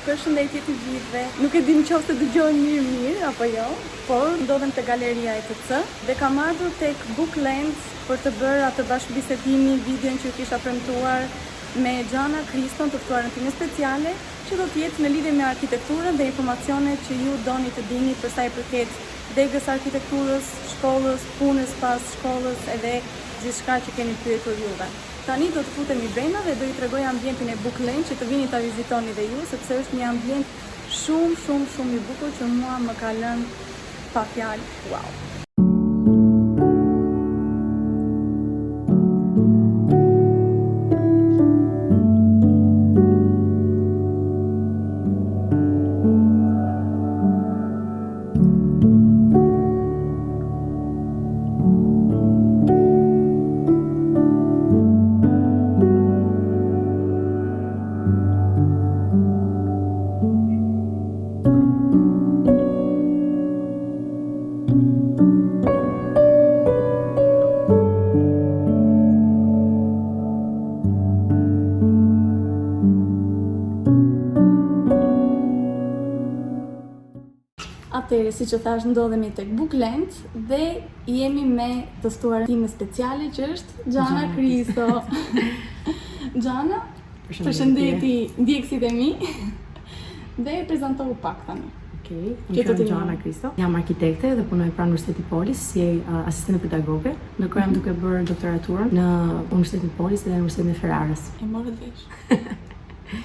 Përshëndetje të gjithëve. Nuk e di nëse dëgjoni mirë apo jo, por ndodhem te galeria ETC dhe kam ardhur tek Bookland për të bërë atë bashkëbisedimin, videon që kisha premtuar me Xhana Kriston, të ftuarën time speciale, që do të jetë në lidhje me arkitekturën dhe informacionet që ju doni të dini për sa i përket degës arkitekturës, shkollës, punës pas shkollës edhe gjithçka që keni pyetur juve. Tani do të futemi brenda dhe do ju tregoj ambientin e Bookland që të vini ta vizitoni dhe ju, sepse është një ambient shumë i bukur që mua më ka lënë pa fjalë. Wow. Atëherë, si që thash, ndodhemi tek Bookland dhe jemi me të ftuarën time speciale që është Xhana Kristo. Xhana, përshëndeti ndjekësit e mi dhe prezantohu pak tani. Okej, unë jam Xhana Kristo. Jam arkitekte dhe punoj pranë Universitetit Polis si asistente pedagoge. Ndërkohë jam duke bërë doktoraturën në Universitetin Polis dhe në Universitetin e Ferraras. E morët vesh.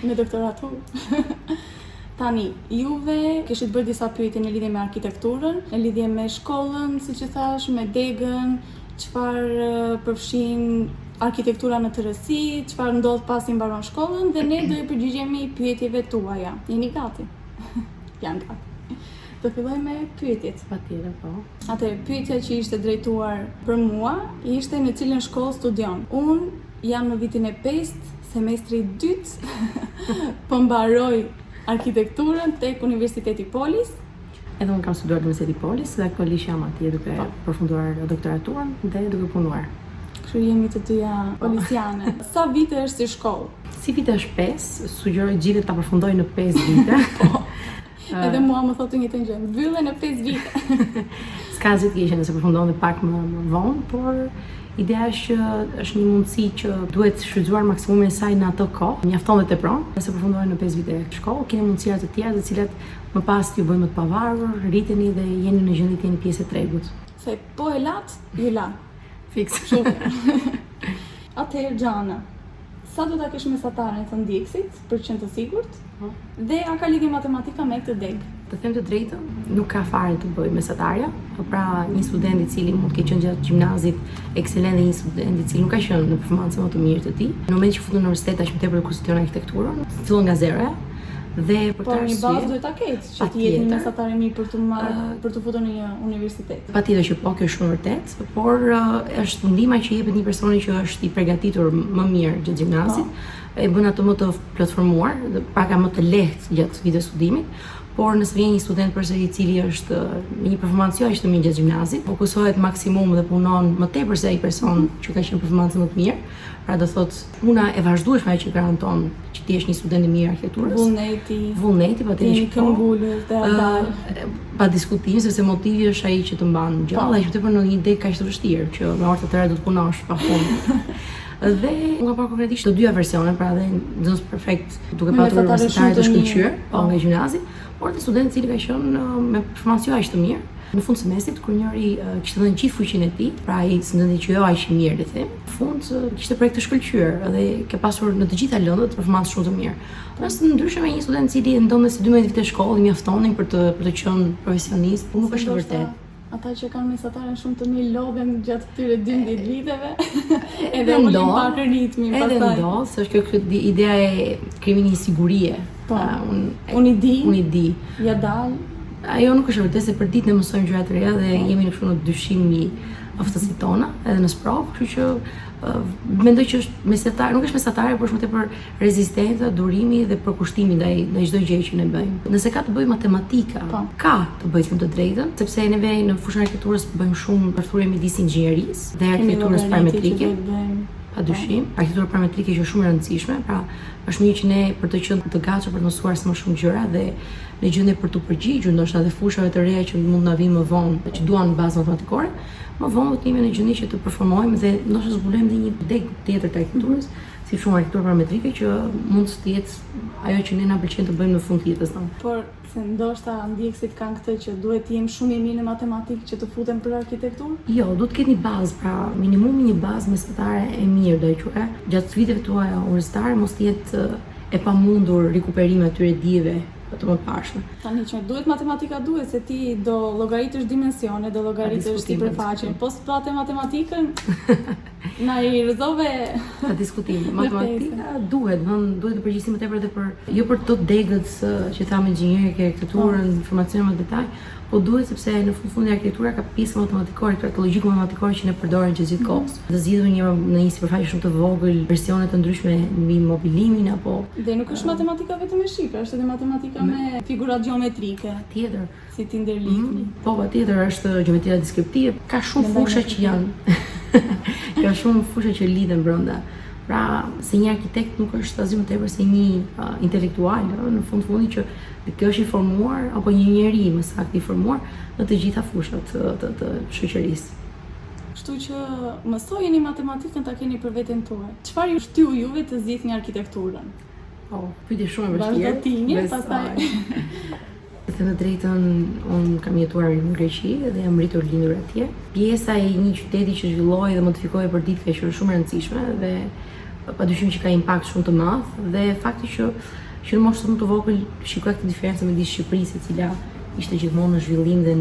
Me doktoraturë. Tani, juve kishit bërë disa pyetje në lidhje me arkitekturën, në lidhje me shkollën, siç e thash, me degën, çfarë përfshin arkitektura në tërësi, çfarë ndodh pasi mbaron shkollën dhe ne do i përgjigjemi pyetjeve tuaja. Jeni gati? Jam gati. Do filloj me pyetjet. Patjetër, po. Atëherë, pyetja që ishte drejtuar për mua ishte në cilën shkollë studion. Unë jam në vitin e 5, semestri 2, po mbaroj arkitekturën tek Universiteti Polis. Edhe unë kam studuar në Universiteti Polis dhe aktualisht jam atje duke përfunduar doktoraturën dhe duke punuar. Kështu jemi të dyja policiane. Sa vite është si shkollë? Si vite është 5, sugjeroj gjithë ta përfundoj në 5 vite. Po. Edhe mua më thotë një të gjë, mbylle në 5 vite. S'ka asgjë të keqe nëse përfundon dhe pak më vonë, por ideja është që është një mundësi që duhet shfrytzuar maksimumin e saj në atë kohë, mjafton dhe tepron. Nëse përfundojnë në 5 vite shkollë, keni mundësira të tjera të cilat më pas ju bëjnë më të pavarur, rriteni dhe jeni në gjendje të jeni pjesë e tregut. Se po e lat, ju la. Fiks. Atëherë Xhana, sa do ta kesh mesataren të ndjekësit, për qenë të sigurt? Dhe a ka lidhje matematika me këtë degë? Të them të drejtën, nuk ka fare të bëj mesatarja, pra një student i cili mund të ketë qenë gjatë gjimnazit ekselent dhe një student i cili nuk ka qenë në performancën më të mirë të tij. Në momentin që futet në universitet tash më tepër kursjon arkitekturën, fillon nga zeroja dhe për këtë arsye një bazë duhet ta ketë, që të jetë një mesatar i mirë për të marrë për të futur në një universitet. Patjetër që po, kjo është shumë vërtet, por është ndihma që jepet një personi që është i përgatitur më mirë gjatë gjimnazit, e bën atë më të platformuar, pak më të lehtë gjatë viteve studimit. Por nëse vjen një student përsëri i cili është me një performancë jo aq të mirë gjatë gjimnazit, fokusohet maksimum dhe punon më tepër se ai person që ka qenë performancë më të mirë, pra do thotë puna e vazhdueshme ajo që garanton që ti jesh një student i mirë arkitekturës. Vullneti, patjetër që ngulur dhe adal. Pa diskutim, sepse motivi është ai që të mban gjallë, aq tepër në një ide kaq të vështirë që me orë të tëra do të punosh pafund. Dhe unë kam parë konkretisht të dyja versione, pra dhe nxënës perfekt duke patur universitare të shkëlqyer, nga gjimnazi, por dhe student i cili ka qenë me performancë jo aq të mirë. Në fund semestrit, kur njëri kishte dhënë gjithë fuqinë e tij, pra ai studenti që jo aq i mirë, le të them, në fund kishte projekt të shkëlqyer dhe ka pasur në të gjitha lëndët performancë shumë të mirë. Nëse ndryshe me një student i cili ndonë si 12 vite shkollë mjaftonin për të qenë profesionist, por nuk është e vërtetë. Ata që kanë mesataren shumë të mirë lodhen gjatë këtyre 12 viteve, edhe ulin pak ritmin pastaj. Edhe ndodh, se është kjo ideja e krimit një sigurie. Po, unë i di, ja dal. Ajo nuk është e vërtetë se për ditë ne mësojmë gjëra të reja dhe jemi në kështu në dyshim i aftësitë tona, edhe në sprovë, kështu që mendoj që është mesatar, nuk është mesatare, por është më tepër rezistente, durimi dhe përkushtimi ndaj çdo gjëje që ne bëjmë. Nëse ka të bëjë matematika, ka të bëjë të drejtën, sepse neve në fushën e arkitekturës bëjmë shumë përthurje midis inxhinierisë dhe arkitekturës parametrike. padyshim. Arkitektura parametrike që është shumë e rëndësishme, pra është mirë që ne për të qenë të gatshëm për të mësuar sa më shumë gjëra dhe në gjendje për të përgjigjur ndoshta edhe fushave të reja që mund na vinë më vonë, që duan bazë matematikore, më vonë do të jemi në gjendje që të përformojmë dhe ndoshta zbulojmë edhe një deg tjetër të arkitekturës, si shumë arkitekturë parametrike që mund të jetë ajo që ne na pëlqen të bëjmë në fund të jetës tonë. Por se ndoshta ndjekësit kanë këtë që duhet të jem shumë i mirë në matematikë që të futem për arkitekturë? Jo, duhet të ketë një bazë, pra minimumi një bazë mesatare e mirë do e quaj. Gjatë viteve tuaja universitare mos të jetë e pamundur rikuperimi atyre dijeve të mëparshme. Tani që duhet matematika duhet se ti do llogaritësh dimensione, do llogaritësh sipërfaqen. Po s'pate matematikën, na i rrëzove Pa diskutim. Matematika duhet të përgjigjësim më tepër edhe për jo për të degët që thamë inxhinierike, arkitekturën, informacione më detaj, po duhet sepse në fund arkitektura ka pjesë matematikore, pra të logjikë matematikore që ne përdorim gjithë kohës. Të zgjidhur në një sipërfaqe shumë të vogël, versione të ndryshme mbi mobilimin apo dhe nuk është matematika vetëm me shifra, është edhe matematika me figura gjeometrike. Tjetër. Si ti ndërlidhni. Po, patjetër është gjeometria deskriptive, ka shumë fusha që janë. Ka shumë fusha që lidhen brenda. Pra, se një arkitekt nuk është asgjë më tepër se një intelektual, në fundi që kjo është i formuar apo një njeri më saktë i formuar në të gjitha fushat të shoqërisë. Kështu që mësojeni matematikën ta keni për veten tuaj. Çfarë ju shtyu juve të zgjidhni arkitekturën? Po, pyetje shumë e vështirë. Vazhdotinje, pastaj. Të thënë drejtën, unë kam jetuar në Greqi dhe jam rritur lindur atje. Pjesa e një qyteti që zhvilloi dhe modifikohej për ditë që është shumë e rëndësishme dhe padyshim që ka impakt shumë të madh dhe fakti që në moshë shumë të vogël shikoj këtë diferencë midis Shqipërisë, e cila ishte gjithmonë në zhvillim dhe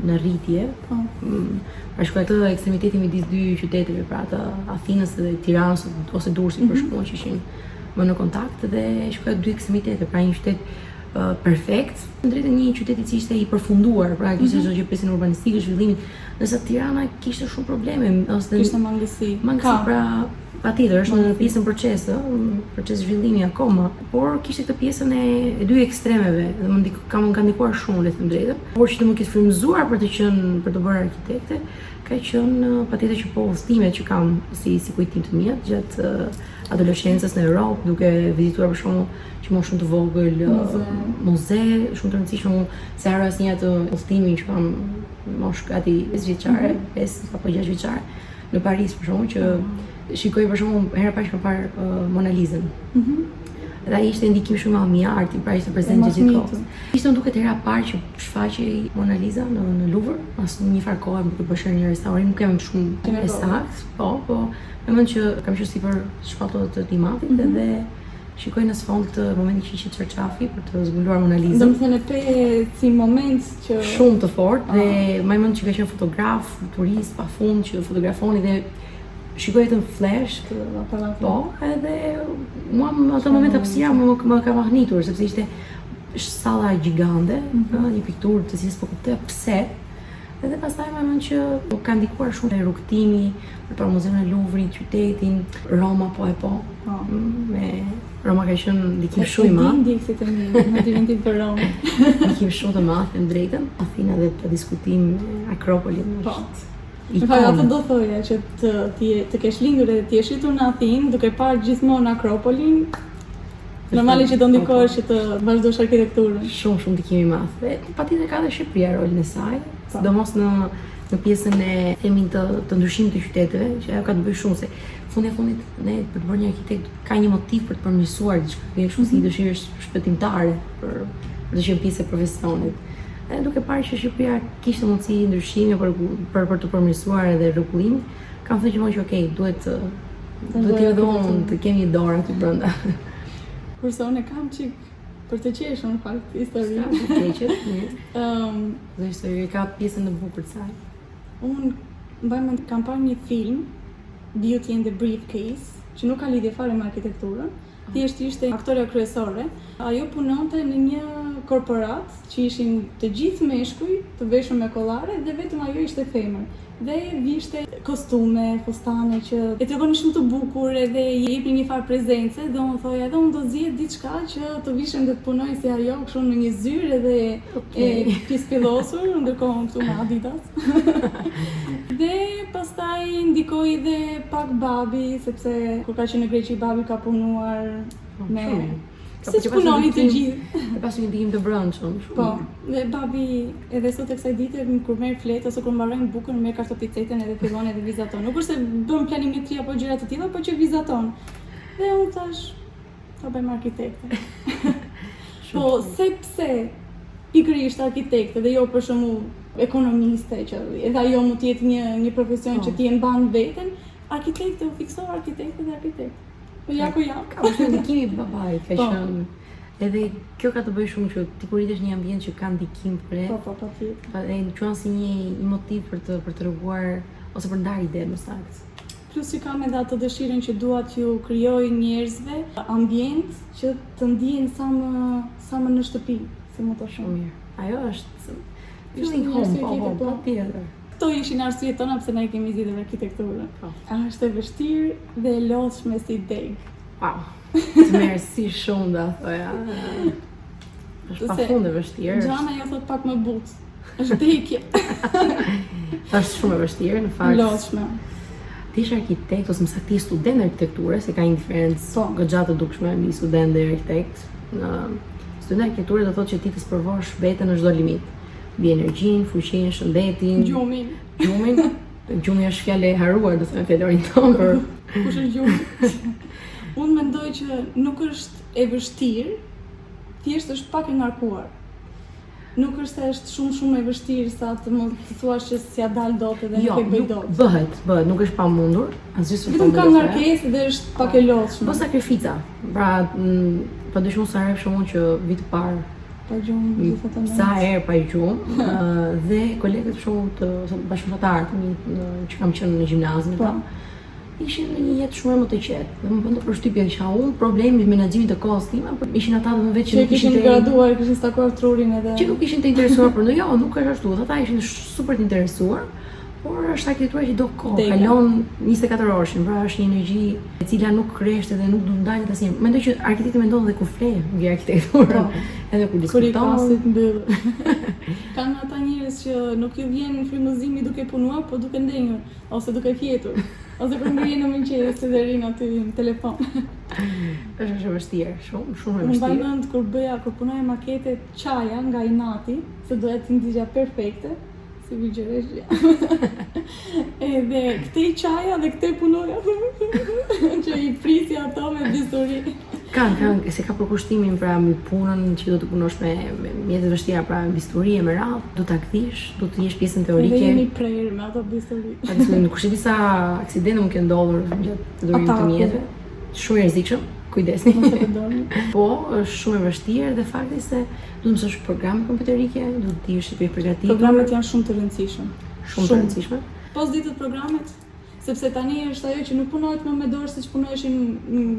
në rritje. Pra shkoj këtë ekstremiteti midis dy qyteteve, pra të Athinës dhe Tiranës ose Durrësit për shkakun që ishin më në kontakt dhe shkoj dy ekstremitete, pra një qytet perfekt, në drejtë një qytet i cili ishte i përfunduar, pra kishte çdo gjë pjesën urbanistike, zhvillimit, ndërsa Tirana kishte shumë probleme, ose kishte mangësi. Pra patjetër është në pjesën proces zhvillimi akoma, por kishte këtë pjesën e dy ekstremeve, dhe më ka ndikuar shumë le të them drejtën. Por që të më ketë frymëzuar për të bërë arkitekte, ka qenë patjetër që po udhëtimet që kam si kujtim të mia gjatë adoleshencës në Europë, duke vizituar për shembull që më shumë të vogël muze, shumë të rëndësishme, se haro asnjë atë udhëtimin që kam moshë gati 5 vjeçare, 5 apo 6 vjeçare në Paris për shembull, që shikoj për shembull herë pas më parë Mona Lisën. Dhe ai ishte ndikim shumë i arti, pra ishte prezent gjithë kohës. Ishte duket hera parë që shfaqej Mona Lisa në Louvre, as në një farë kohë më bëshë një restaurim, nuk kam shumë e saktë, po më mend që kam qenë sipër shpallur të klimatit dhe shikoj në sfond këtë moment që ishte çarçafi për të zbuluar Mona Lisa. Domethënë pe si moment që shumë të fortë dhe më mend që ka qenë fotograf, turist pafund që fotografoni dhe shikoj të në flash, po, edhe mua në atë moment hapësira më ka mahnitur, sepse ishte salla gjigande, një pikturë të cilës po kuptoja pse, edhe pastaj më mend që ka ndikuar shumë rrugtimi për muzeun e Louvrit, qytetin, Roma me Roma ka qenë ndikim shumë i madh. Ndjekësit e mi, në diventim për Roma. Ndikim shumë të madh në drejtën. Athina dhe për diskutim Akropolin. Po. Në fakt atë do thoja që të kesh lindur dhe të jesh rritur në Athinë, duke parë gjithmonë Akropolin, normalisht që do ndikohesh që të vazhdosh arkitekturën. Shumë ndikim i madh. Dhe patjetër ka edhe Shqipëria rolin e saj, sidomos në pjesën e themin të ndryshimit të qyteteve, që ajo ka të bëjë shumë se fundit ne për të bërë një arkitekt ka një motiv për të përmirësuar diçka, kështu si dëshirë shpëtimtare për të qenë pjesë e profesionit. Dhe duke parë që Shqipëria kishte mundësi ndryshimi për të përmirësuar edhe rregullimin, kam thënë që okay, duhet të kemi një dorë aty brenda. Kurse unë kam çik për të qeshur në fakt historinë. Dhe historia ka pjesën e bukur të saj. Unë mbaj mend kam parë një film, Beauty and the Briefcase, që nuk ka lidhje fare me arkitekturën. Thjesht ishte aktoreja kryesore. Ajo punonte në një korporat që ishin të gjithë meshkuj, të veshur me kollare dhe vetëm ajo ishte femër. Dhe vishte kostume, fustane që e tregonin shumë të bukur edhe i jepnin një farë prezence dhe unë thoja edhe unë do zgjedh diçka që të vishem dhe të punoj si ajo, kështu në një zyrë edhe e pispillosur, ndërkohë unë këtu me Adidas. Dhe pastaj ndikoi dhe pak babi, sepse kur ka qenë në Greqi babi ka punuar me siç punoni të gjithë. E pasi një ndikim të brendshëm. Po, dhe babi edhe sot e kësaj dite kur merr fletë ose kur mbarojnë bukën merr kartopicetën edhe fillon edhe vizaton. Nuk është se bën planimetri apo gjëra të tilla, por që vizaton. Dhe unë thash, ta bëjmë arkitekte. Po, sepse pikërisht arkitekte dhe jo për shembull ekonomiste që edhe ajo mund të jetë një profesion që ti e mban veten, arkitekte u fiksova arkitekte dhe arkitekte. Po ja ku jam. Ka është ndikimi i babait, ka qenë. Edhe kjo ka të bëjë shumë që ti kur rritesh në një ambient që ka ndikim për e. Po. E quan si një motiv për të treguar ose për ndarë ide më saktë. Plus që kam edhe atë dëshirën që dua t'ju krijoj njerëzve ambient që të ndihen sa më në shtëpi, si më të shumë. Mirë. Ajo është feeling home, po tjetër. Këto ishin arsyet tona pse ne kemi zgjedhur arkitekturën. Është e vështirë dhe e lodhshme si deg. Wow. Të merr si shumë da thoja. Është pafund e vështirë. Gjana jo thot pak më but. Është dekje. Është shumë e vështirë në fakt. Lodhshme. Ti je arkitekt ose më saktë ti student arkitekture, se ka një diferencë goxha të dukshme midis student dhe arkitekt. Student arkitekture do thotë që ti të sprovosh veten në çdo limit. Mbi energjinë, fuqinë, shëndetin, gjumin. Gjumi është fjalë e haruar, do të thënë fjalorin tonë, por kush është gjumi? Unë mendoj që nuk është e vështirë, thjesht është pak e ngarkuar. Nuk është se është shumë e vështirë sa të më thuash që s'ja dal dot edhe nuk e bëj dot. Bëhet, nuk është pamundur, asgjë s'është pamundur. Vetëm ka ngarkesë dhe është pak e lodhshme. Po sakrifica. Pra, padyshim sa herë për shkakun që vit të parë pa gjumë gjithë sa herë pa gjumë dhe kolegët shumë të bashkëpunëtarë që kam qenë në gjimnazin ishin në një jetë shumë më të qetë. Dhe më bënte përshtypje që unë problemi me menaxhimin të kohës time, ishin ata më vetë që nuk ishin graduar, kishin stakuar trurin edhe që nuk ishin të interesuar për jo, nuk është ashtu. Ata ishin super të interesuar, por është arkitektura që do kohë, kalon 24 orëshin, pra është një energji e cila nuk kreshte dhe nuk do ndalet asnjë. Mendoj që arkitekti mendon dhe kur fle mbi arkitekturën, edhe kur diskuton. Kur i kasit mbyll. Kanë ata njerëz që nuk ju vjen frymëzimi duke punuar, po duke ndenjur ose duke fjetur. Ose kur ngrihen në mëngjes dhe rin aty në telefon. Është e vështirë, shumë e vështirë. Unë mbaj mend kur punoja makete çaja nga Inati, se doja të ndigja perfekte. Si vigjeresh. Edhe këtej çaja dhe këtej punoja që i prisi ato me bisturi. Kanë, se ka përkushtimin pra me punën që do të punosh me mjete të vështira, pra me bisturi e me radhë, do ta kthish, do të jesh pjesën teorike. Dhe jemi prerë me ato bisturi. Nuk është disa aksidente më kanë ndodhur gjatë durimit të mjeteve. Shumë i rrezikshëm. Kujdesni. Po, është shumë e vështirë dhe fakti se duhet të mësosh programe kompjuterike, duhet të jesh i përgatitur. Programet janë shumë të rëndësishme. Shumë të rëndësishme. Pos ditët programet, sepse tani është ajo që nuk punohet më me dorë siç punoheshin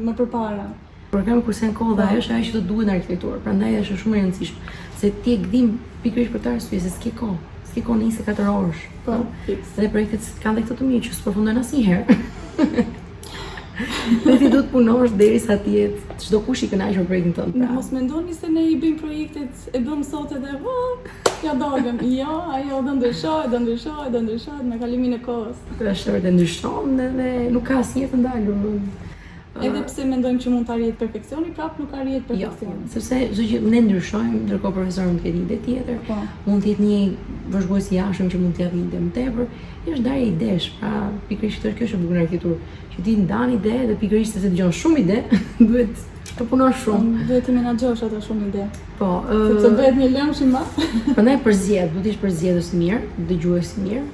më përpara. Programi kurse në kohë dhe ajo është ajo që do duhet në arkitekturë, prandaj është shumë e rëndësishme. Se ti e gdhim pikërisht për të arsye se s'ke kohë. S'ke kohë 24 orësh. Po, fiks. Dhe projektet kanë dhe këto të mirë që s'përfundojnë asnjëherë. Dhe ti do të punosh derisa të jetë çdo kush i kënaqur projektin tënd. Mos mendoni se ne i bëjmë projektet, e bëm sot edhe ja dalëm. Jo, ajo do ndryshohet me kalimin e kohës. Është vërtet ndryshon dhe nuk ka asnjë të ndalur. Edhe pse mendojmë që mund të arrihet perfeksioni, prapë nuk arrihet perfeksioni. Sepse çdo gjë ne ndryshojmë, ndërkohë profesori mund të ketë ide tjetër. Mund të jetë një vëzhgues i jashtëm që mund të japë ide më tepër. Është ndarje idesh, pra pikërisht kjo është e bukur në arkitekturë, që ti ndan ide dhe pikërisht se dëgjon shumë ide, duhet të punosh shumë. Duhet të menaxhosh ato shumë ide. Po, sepse bëhet një lëmsh i madh. Prandaj përzgjedh, duhet të jesh përzgjedhës i mirë, dëgjues i mirë.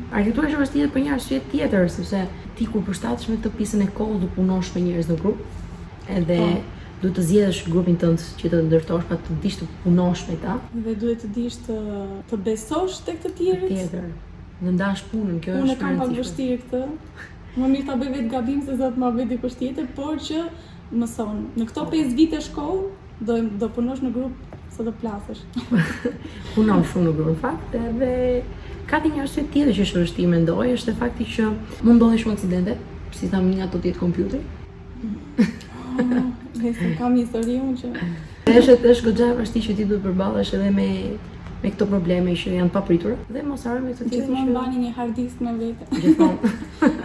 Arkitektura është e vështirë për një arsye tjetër, sepse ti kur përshtatesh me këtë pjesën e kohës do punosh me njerëz në grup, edhe duhet të zgjedhësh grupin tënd që të ndërtosh, pa të dish të punosh me ta. Dhe duhet të dish të besosh tek të tjerët. Tjetër. Në ndash punën, kjo është unë kam pak vështirë këtë. Më mirë ta bëj vetë gabim se sa të ma bëj dikush tjetër, por që mëson. Në këto 5 vite shkollë do punosh në grup sa do plasësh. Punon shumë në grup në fakt, edhe ka një arsye tjetër që është vështirë mendoj, është e fakti që mund ndodhin shumë aksidente, si thamë një ato tjetë kompjuteri. Kam një histori unë që... është goxha e vështirë që ti duhet përballesh edhe me këto probleme që janë papritura dhe mos harro me këtë tjetër që gjithmonë bani një hard disk me vete. Gjithmonë.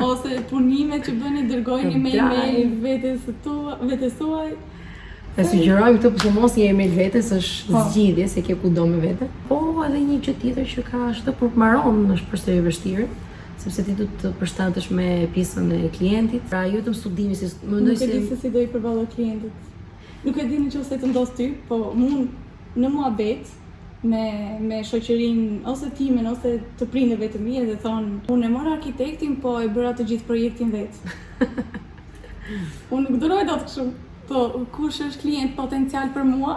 Ose punimet që bëni dërgojeni me email vetes tuaj. E sugjerojmë këtë për mos një email vetes është zgjidhje se ke kudo me vete. Po edhe një gjë tjetër që ka është për marron është përsëri e vështirë, sepse ti duhet të përshtatesh me pjesën e klientit. Pra jo vetëm studimi, si mendoj se nuk e di se si do i përballo klientit. Nuk e di nëse të ndos ty, po mund në muhabet me shoqërinë ose timen ose të prindërve të mi dhe thonë unë e mora arkitektin, po e bëra të gjithë projektin vetë. Unë nuk duroj dot kështu. Po, kush është klient potencial për mua?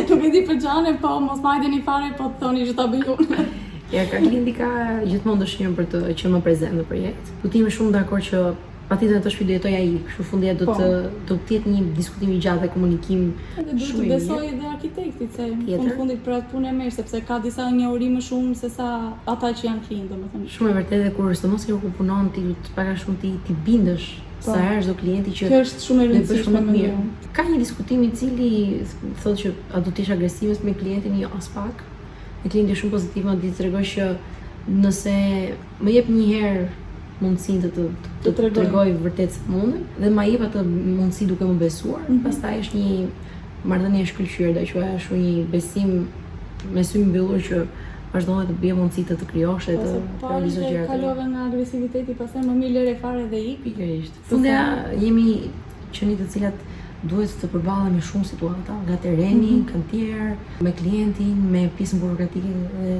Nuk e di për Xhane, po mos majdeni fare, po të thoni që ta bëj unë. Ja, klienti ka gjithmonë dëshirën për të qenë më prezent në projekt. Do të jemi shumë dakord që patjetër të shpjegoj ai, kështu fundja do të jetë një diskutim i gjatë dhe komunikim edhe duhet të besoj edhe arkitektit se në fundit për atë punë e merr sepse ka disa njohuri më shumë se sa ata që janë klientë, domethënë. Shumë e vërtetë kur sidomos kur punon ti të paga shumë ti bindesh sa herë çdo klienti që kjo është shumë e rëndësishme më mirë. Ka një diskutim i cili thotë që a do të jesh agresive me klientin, jo as pak. Në klienti shumë pozitiv, më di të tregoj që nëse më jep një herë mundësinë të tregoj vërtet se mundem dhe ma jep atë mundësi duke më besuar. Pastaj është një marrëdhënie e shkëlqyer, do të është një besim me sy mbyllur që vazhdon të bie mundësi të krijosh e të realizosh gjëra. Kalove nga agresiviteti, pastaj më mirë lëre fare dhe ik. Pikërisht. Fundja jemi qenë të cilat duhet të përballemi me shumë situata, nga terreni, kantier, me klientin, me pjesën burokratike dhe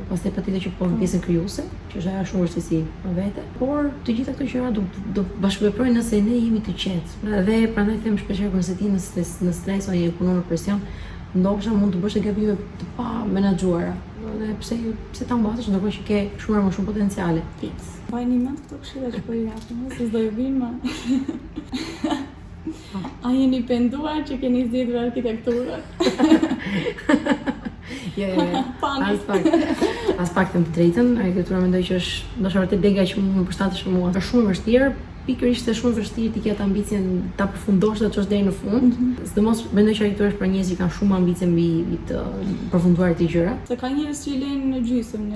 pastaj patjetër që po pjesën krijuese, që është ajo shumë vështirësi për vete. Por të gjitha këto gjëra do bashkëveprojnë nëse ne jemi të qetë. Dhe prandaj them shpesh nëse ti në stres ose punon në presion, ndoshta mund të bësh gabime të pa menaxhuara. Dhe pse ta mbasësh ndërkohë që ke shumë më shumë potenciale. Bajni mend këto këshilla që po i japim, se s'do ju vinë më. A jeni penduar që keni zgjedhur arkitekturën? Jo, as pak të drejtën, arkitektura mendoj që është ndoshta vërtet dega që më përshtatesh mua. Është shumë e vështirë, pikërisht është shumë vështirë ti ke atë ambicien ta përfundosh dhe të çosh deri në fund. Sidomos mendoj që arkitektura është për njerëz që kanë shumë ambicie mbi të përfunduar të gjëra. Se ka njerëz që lejnë në gjysmë, ne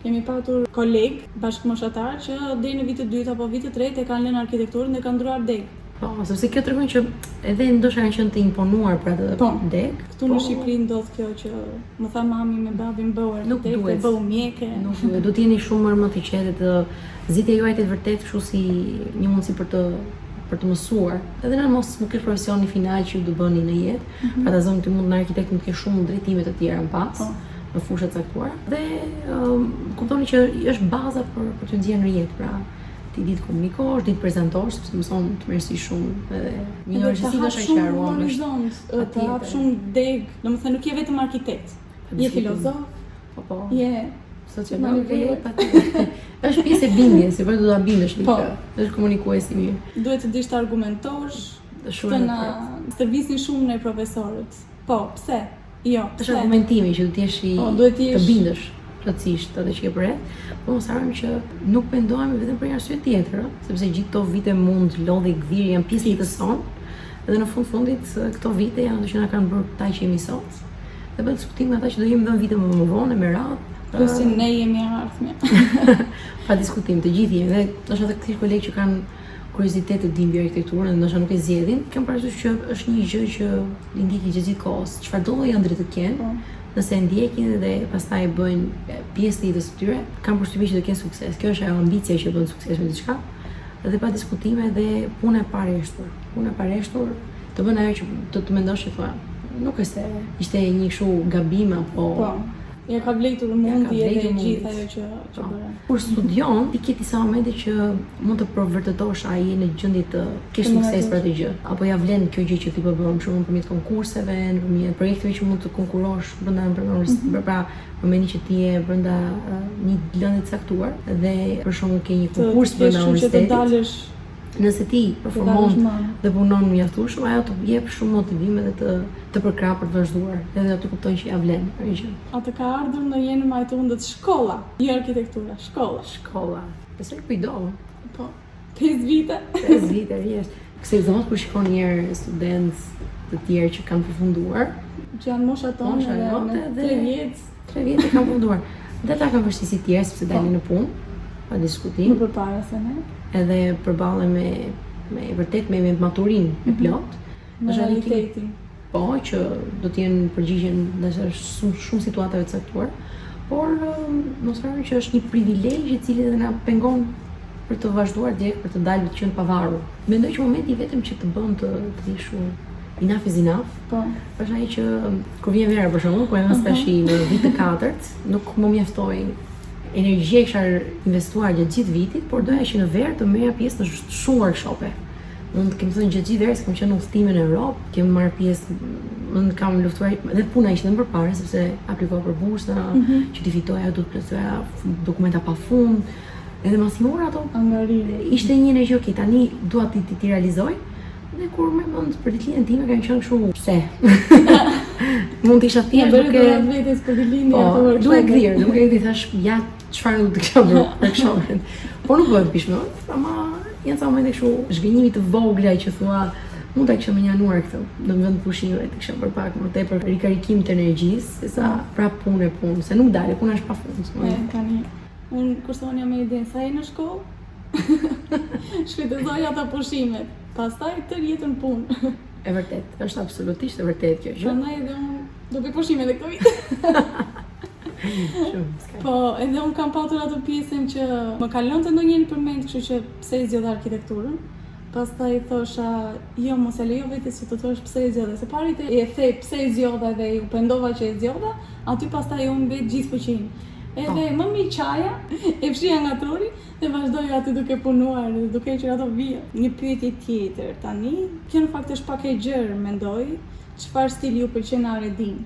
kemi patur koleg bashkëmoshatar që deri në vitin e dytë apo vitin e tretë e kanë lënë arkitekturën dhe kanë ndruar deg. Po, sepse kjo tregon që edhe ndoshta kanë qenë të imponuar për atë deg. Këtu në Shqipëri ndodh kjo që më tha mami me babin bëu arkitektë, bëu mjeke. Nuk duhet, do të jeni shumë më të qetë të zitja juaj të vërtet kështu si një mundësi për të mësuar. Edhe në mos nuk kesh profesionin final që ju do bëni në jetë. Pra ta zonë ti mund në arkitekt të kesh shumë drejtime të tjera në pas. Në fusha të caktuara dhe kuptoni që është baza për të nxjerrë në jetë, pra ti ditë komunikosh, ditë prezantosh, sepse mëson të merrësi shumë edhe një rëndësi do shaqëruar horizont, të hap shumë deg, domethënë nuk je vetëm arkitekt, je filozof, po, je sociolog, është pjesë e bindjes, se do ta bindesh në këtë, është komunikues i mirë. Duhet të dish të argumentosh, të na servisin shumë në profesorët. Po, pse? Jo, është argumentimi që duhet të bindesh plotësisht atë që ke bërë. Po mos harrojmë që nuk pendohemi vetëm për një arsye tjetër, sepse gjithë këto vite mund lodhi gdhiri janë pjesë të son. Dhe në fundit këto vite janë ato që na kanë bërë këta që jemi sot. Dhe bëhet diskutim me ata që do jemi dhënë vite më vonë me radhë. Plus si ne jemi ardhmja. Pa diskutim, të gjithë jemi. Dhe ndoshta të këtyre kolegë që kanë kuriozitet të dinë mbi arkitekturën dhe ndoshta nuk e zgjedhin, kam parasysh që është një gjë që i ndjeki gjithë kohës. Çfarë do lloj ëndri të kenë, nëse e ndjekin dhe pastaj bëjnë pjesë të jetës së tyre, kanë përshtypjen që do kenë sukses. Kjo është ajo ambicia që bën sukses me diçka. Dhe pa diskutime dhe punë e pareshtur. Punë e pareshtur të bën ajo që të mendosh që nuk është se ishte një kështu gabim apo ja ka vlerëtur mundi edhe gjithë ajo që bëra. Kur studion, ti ke disa momente që mund të përvërtetosh ai në gjendje të kesh sukses për atë gjë. Apo ja vlen kjo gjë që ti po bën, për shembull nëpërmjet konkurseve, nëpërmjet projekteve që mund të konkurosh brenda pra momentin që ti je brenda një lëndë të caktuar dhe për shembull ke një konkurs brenda universitetit. Që të dalësh Nëse ti performon dalësh dhe punon mjaftueshëm, ajo të jep shumë motivim edhe të përkrah për të vazhduar. Edhe aty kupton që ja vlen, që A të ka ardhur ndonjëherë më ajtundët shkolla, jo arkitektura, shkolla. shkolla. Besoj kujdo. Po, 5 vite. 5 vite rjesht. Këse domos kur shikon njerë studentë të tjerë që kanë përfunduar, Që janë mosha tonë Mosha edhe jote me dhe- 3 vjetë 3 vjetë kanë përfunduar. Dhe ta kanë vështirësi tjerë sepse dalin në punë, pa diskutim. më përpara se ne. Edhe përballen me vërtet me maturinë me plot. Me Është edhe realitetin. Po, që do të jenë përgjigjen nëse është shumë situatave të caktuar, por mos harroni që është një privilegj i cili dhe na pengon për të vazhduar direkt për të dalë të qenë pavarur. Mendoj që momenti vetëm që të bën të ish enough is enough, Po, është ai që kur vjen vera për shembull, ku e mos tash në vit të katërt, nuk më mjaftoi energjia që kisha investuar gjatë gjithë vitit, por doja që në verë të merra pjesë në shumë workshope. Unë të kem thënë gjatë gjithë verës, kam qenë në udhëtime në Europë, kem marrë pjesë, unë kam luftuar edhe puna ishte më përpara sepse aplikova për bursa, që ti fitoja, duhet plotësoja dokumenta pafund. Edhe mas i mora ato, angarire. ishte një energji, ok, tani dua ti realizoj. Dhe kur më mend për ditëlindjen time kanë qenë kështu, pse? Mund të isha Ja thjesht bëri duke dhurat vetes për ditëlindjen Po, ato workshope. duke gdhirë, duke gdhirë, thash, ja, çfarë do të kisha bërë workshopin. Por nuk bëhet pishmon, ama janë ca momente kështu zhgënjimi të vogla që thua, mund ta kisha menjanuar këtë, në vend pushimeve të kisha bërë pak më tepër rikarikim të energjisë, sesa prap punë, se nuk dale, puna është pafund. Tani, unë kur sonja me idenë sa e në shkollë, shfrytëzoj ata pushimet, pastaj tër jetën punë. E vërtet, është absolutisht e vërtet kjo gjë. Prandaj edhe unë do bëj pushime edhe këtë vit. Shumë, s'ka. Po, edhe unë kam patur atë pjesën që më kalonte ndonjëherë për mend, kështu që pse e zgjodha arkitekturën. Pastaj thosha, jo, mos e lejo vetes që të thosh pse e zgjodha, se pari e the pse e zgjodha dhe ju pendova që e zgjodha, aty pastaj unë mbet gjithë fuqinë. Edhe më mi qaja, e fshija nga truri dhe vazhdoj aty duke punuar dhe duke qenë ato vija. Një pyetje tjetër tani, kjo në fakt është pak e gjerë, mendoj, çfarë stili ju pëlqen në Aredin?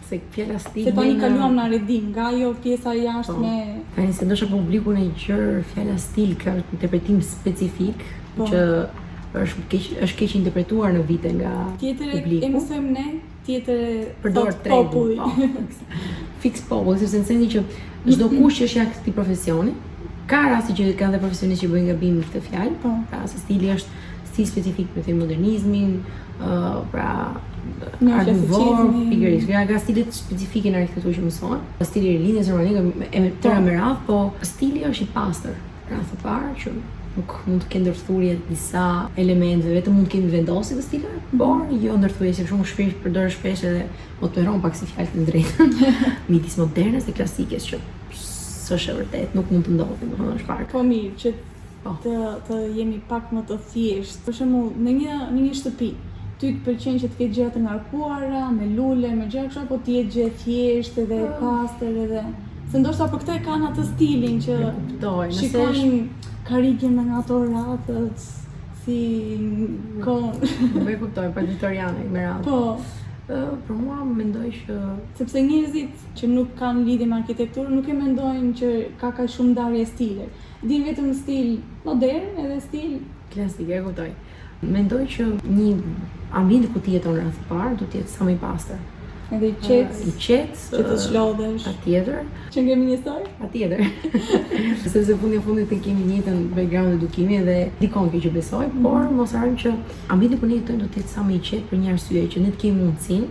Se fjala stil. Se tani kaluam në Aredin, nga ajo pjesa jashtme. Tani se ndoshta publikun e gjër fjala stil ka një interpretim specifik që është keq interpretuar në vite nga Tjetër publiku. e mësojmë ne, tjetër Përdor thot populli. Fix popull, sepse në sensi që çdo kush që është jashtë këtij profesioni, ka raste që kanë dhe profesionistë që bëjnë gabim me këtë fjalë. Po. Pra se stili është stil specifik për modernizmin, pra art nouveau, Neoklasicizmi. pikërisht, nga stilet specifike në arkitekturë që mësohen. Stili rinjës romanike e tëra me radhë, po stili është i pastër. Radhë e parë që nuk mund të kenë ndërthurje disa elementeve, vetëm mund të kemi vendosje të stileve, por jo ndërthurje, se shumë shpesh përdor shpesh edhe mo të përon pak si fjalë të drejtën midis modernes dhe klasikes që s'është e vërtet, nuk mund të ndodhë, domethënë është pak. Po mirë, që Po. të jemi pak më të thjeshtë. Për shembull, në një shtëpi, ty të pëlqen që të ketë gjëra të ngarkuara, me lule, me gjëra kështu, apo të jetë gjë thjeshtë edhe e pastër edhe se ndoshta për këtë e kanë atë stilin që Kuptoj, nëse shikojnë karrigjen me ato ratët si kon. Nuk e kuptoj, pa viktoriane me radhë. Po, Për mua mendoj që sepse njerëzit që nuk kanë lidhje me arkitekturën nuk e mendojnë që ka kaq shumë ndarje stile. Din vetëm stil modern edhe stil klasike, e kuptoj. Mendoj që një ambient ku ti jeton rreth parë do të jetë sa më i pastër. edhe i qetë, I qetë, që të shlodhesh, patjetër, që ngemi njësoj. patjetër. Sepse fundi të kemi një jetën background edukimi dhe dikon kjo që besoj, por mos harrojmë që ambienti ku ne jetojmë do të jetë sa më i qetë për një arsye që ne të kemi mundësinë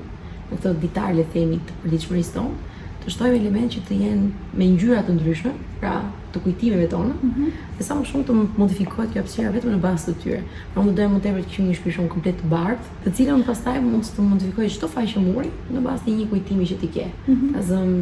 në këtë ditar le themi të përditshmërisë tonë, të shtojmë elemente që të jenë me ngjyra të ndryshme, pra të kujtimeve tona, dhe sa më shumë të modifikohet kjo hapësira vetëm në bazë të tyre. Pra unë do doja më tepër të kishim një shtëpi shumë komplet të bardhë, të cilën pastaj mund të modifikojë çdo faqe muri në bazë të një kujtimi që ti ke. Ta zëm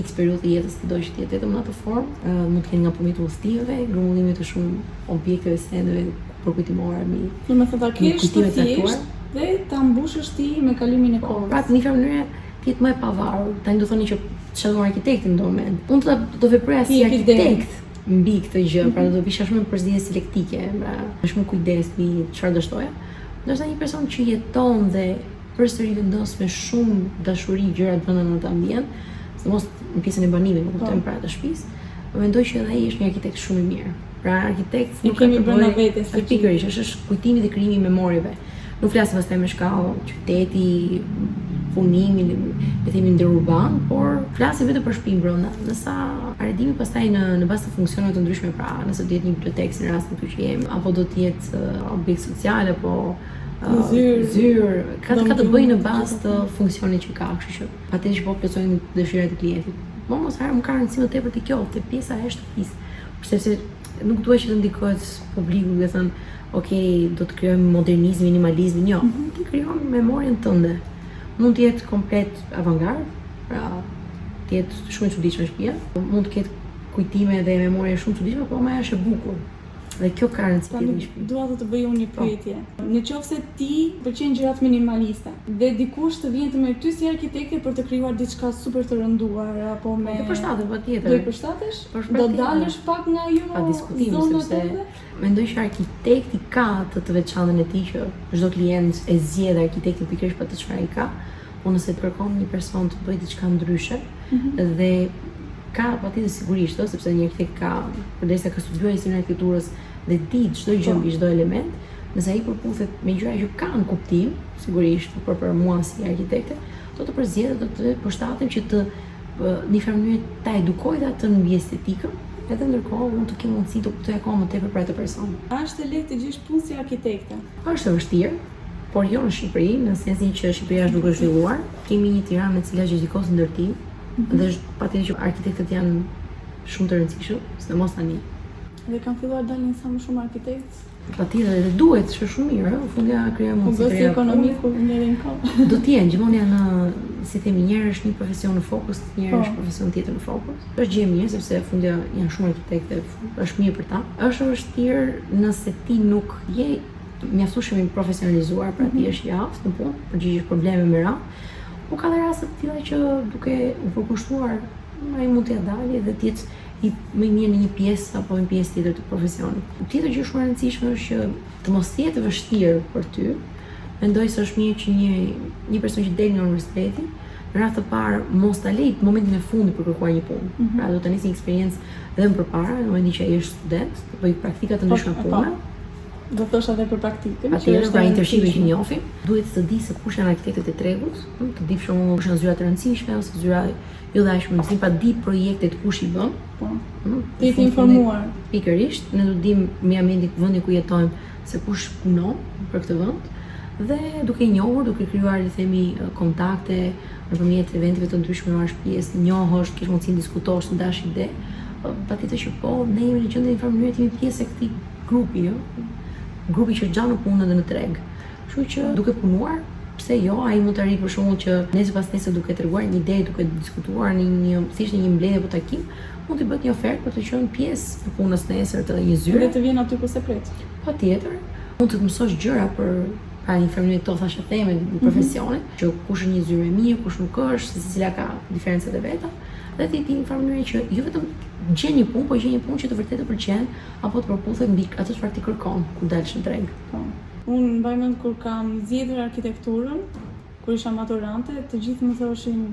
X periudhë të jetës të do që të jetë vetëm në atë formë, mund të kenë nga punit udhëtimeve, grumullimi të shumë objekteve sendeve përkujtimore mi. Domethënë ta kesh të kujtime të thjeshtë dhe ta mbushësh ti me kalimin e kohës. Pra, në një farë mënyrë ti jetë më e pavarur. Tani do thoni që çfarë arkitektin në do moment. Unë do veproja si Ti je arkitekt mbi këtë gjë, pra do bisha shumë me përzgjedhje selektike, pra me shumë kujdes mbi çfarë do shtoja. Ndoshta një person që jeton dhe përsëri vendos me shumë dashuri gjërat brenda në atë ambient, sidomos në pjesën e banimit, më kuptojmë pra të shtëpisë, mendoj që edhe ai është një arkitekt shumë i mirë. Pra arkitekti nuk kemi brenda vetes. Pikërisht, është kujtimi dhe krijimi i memorieve. Nuk flasim pastaj me shkallë qyteti, punimi, le themi ndërurban, por flasim vetëm për shtëpinë brenda. Ndërsa arredimi pastaj në bazë të funksioneve të ndryshme, pra nëse do të jetë një bibliotekë si në rastin këtu që jemi, apo do të jetë objekt social apo zyrë, ka të bëjë në bazë të funksionit që ka, kështu që patjetër që po plotësojnë dëshirat e klientit. Po mos harë më ka rëndësi më tepër te kjo, te pjesa e shtëpisë, sepse nuk duhet që të ndikohet publiku, do të thënë, ok, do të krijojmë modernizm, minimalizm, jo, ti krijon memorien tënde. Mund të jetë komplet avantgard, pra të jetë shumë e çuditshme shtëpia, mund të ketë kujtime dhe memorie shumë të çuditshme, por më është e bukur. Dhe kjo ka rëndësi në shtëpi. Dua të bëj unë një pyetje. Nëse ti pëlqen gjërat minimaliste dhe dikush të vjen të merr ty si arkitekte për të krijuar diçka super të rënduar apo me Do përshtatet patjetër. Do i përshtatesh? Do dalësh pak nga ajo pa diskutim, sepse mendoj që arkitekti ka të veçantën e tij që çdo klient e zgjedh arkitektin pikërisht për të çfarë ai ka. Po nëse të kërkon një person të bëjë diçka ndryshe dhe ka patjetër sigurisht, sepse një arkitekt ka, përderisa ka studiuar historinë e arkitekturës dhe di çdo gjë mbi çdo element, nëse ai përputhet me gjëra që kanë kuptim, sigurisht, për mua si arkitekte, do të përzgjedhë, do të përshtatem që të në një mënyrë ta edukoj atë mbi estetikën, edhe ndërkohë unë të kem mundësi të kuptoj akoma më tepër për atë person. A është e lehtë të gjesh punë si arkitekte? Është e vështirë, por jo në Shqipëri, në sensin që Shqipëria është duke zhvilluar. Kemi një Tiranë e cila gjithikohë ndërtim, dhe patjetër që arkitektët janë shumë të rëndësishëm, sidomos tani. Dhe kanë filluar dalin sa më shumë arkitektë. Patjetër dhe duhet, është shumë mirë, në fund ja krijojmë mundësi të reja ekonomiku njërin kohë. Do të jenë, gjithmonë janë, si themi, njëherë është një profesion në fokus, njëherë është profesion tjetër në fokus. Është gjë e mirë sepse në fund janë shumë arkitektë, është mirë për ta. Është vështirë nëse ti nuk je mjaftueshëm i profesionalizuar, pra ti je i aftë në punë, përgjigjesh probleme me radhë. Po ka dhe raste të tilla që duke u përkushtuar, ai mund t'ia dalë dhe të jetë më mirë në një pjesë apo në pjesë tjetër të profesionit. Tjetër gjë shumë e rëndësishme është që të mos jetë vështirë për ty. Mendoj se është mirë që një person që del nga universiteti, në radhë të parë mos ta lejë momentin e fundit për kërkuar një punë. Pra do të nisë një eksperiencë edhe më përpara, në momentin që ai është student, të bëjë praktika të ndryshme pune. Do thosha edhe për praktikën. Patjetër, pra internshipe që njohim, duhet të di se kush janë arkitektët e tregut, të di për shembull kush janë zyrat e rëndësishme ose zyra jo dhe aq më pa di projektet kush i bën. Po. Ti të informuar. Pikërisht, ne do të dimë me ambientin vendin ku jetojmë se kush punon për këtë vend dhe duke i njohur, duke krijuar, le themi, kontakte nëpërmjet eventeve të ndryshme marrësh pjesë, njohësh, kish mundësi të diskutosh, të dash ide. Patjetër që po, ne jemi në gjendje të mënyrë të jemi pjesë e këtij grupi, jo? Grupi që gjanë në punë dhe në treg. Kështu që duke punuar, pse jo, ai mund të arrijë për shembull që nesër pas nesër duke treguar një ide, duke diskutuar në një mbledhje apo takim, mund të bëhet një ofertë për të qenë pjesë e punës nesër të një zyre. Dhe të vjen aty kurse pret. Patjetër, mund të mësosh gjëra për një familje të thashë theme në profesionin, që kush është një zyre e mirë, kush nuk është, se secila ka diferencat e veta, dhe ti në mënyrë që jo vetëm gjen një punë, po gjen një punë që të vërtetë pëlqen apo të përputhet mbi atë çfarë ti kërkon kur dalësh në treg. Po. Unë mbaj mend kur kam zgjedhur arkitekturën, kur isha maturante, të gjithë më thoshin,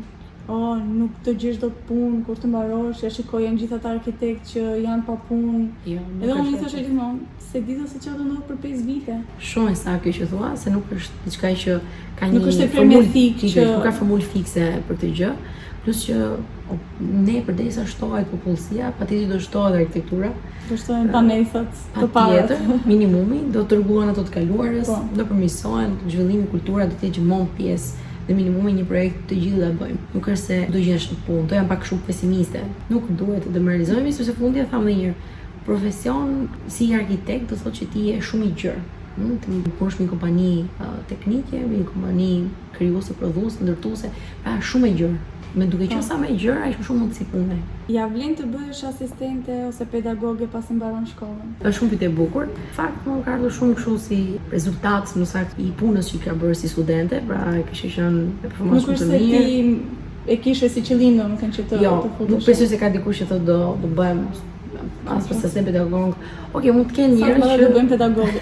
nuk të gjesh dot punë kur të mbarosh, ja shikoj janë gjithë ata arkitektë që janë pa punë. Jo, edhe unë i thosha gjithmonë, se di se çfarë do ndodh për 5 vite. Shumë e saktë që thua, se nuk është diçka që ka nuk është formulë fikse, që nuk ka formulë fikse për këtë gjë. Plus që ne përderisa shtohet popullsia, patjetër do shtohet arkitektura. Do shtohen banesat të parat. Minimumi, do të rregullohen ato të kaluarës, do përmirësohen, zhvillimi kultura do të jetë gjithmonë pjesë dhe minimumi një projekt të gjithë ta bëjmë. Nuk është se do gjesh në punë, do jam pak shumë pesimiste. Nuk duhet të demoralizohemi, sepse fundi e tham edhe një herë, profesion si arkitekt do thotë që ti je shumë i gjerë. Të punosh me një kompani teknike, me një kompani krijuese, prodhuese, ndërtuese, pra shumë e gjerë. Me duke qenë sa më e gjerë, ai shumë mundësi pune. Ja vlen të bëhesh asistente ose pedagoge pasi mbaron shkollën. Është shumë pyetje e bukur. Fakt më ka ardhur shumë kështu si rezultat në sakt i punës që ka bërë si studente, pra kishte qenë me performancë shumë të mirë. Nuk është se ti e kishe si qëllim domethënë që të futesh. Nuk besoj se ka dikush që thotë do bëjmë as për se pedagog. Okej, mund të kenë njerëz që do bëjmë pedagogë.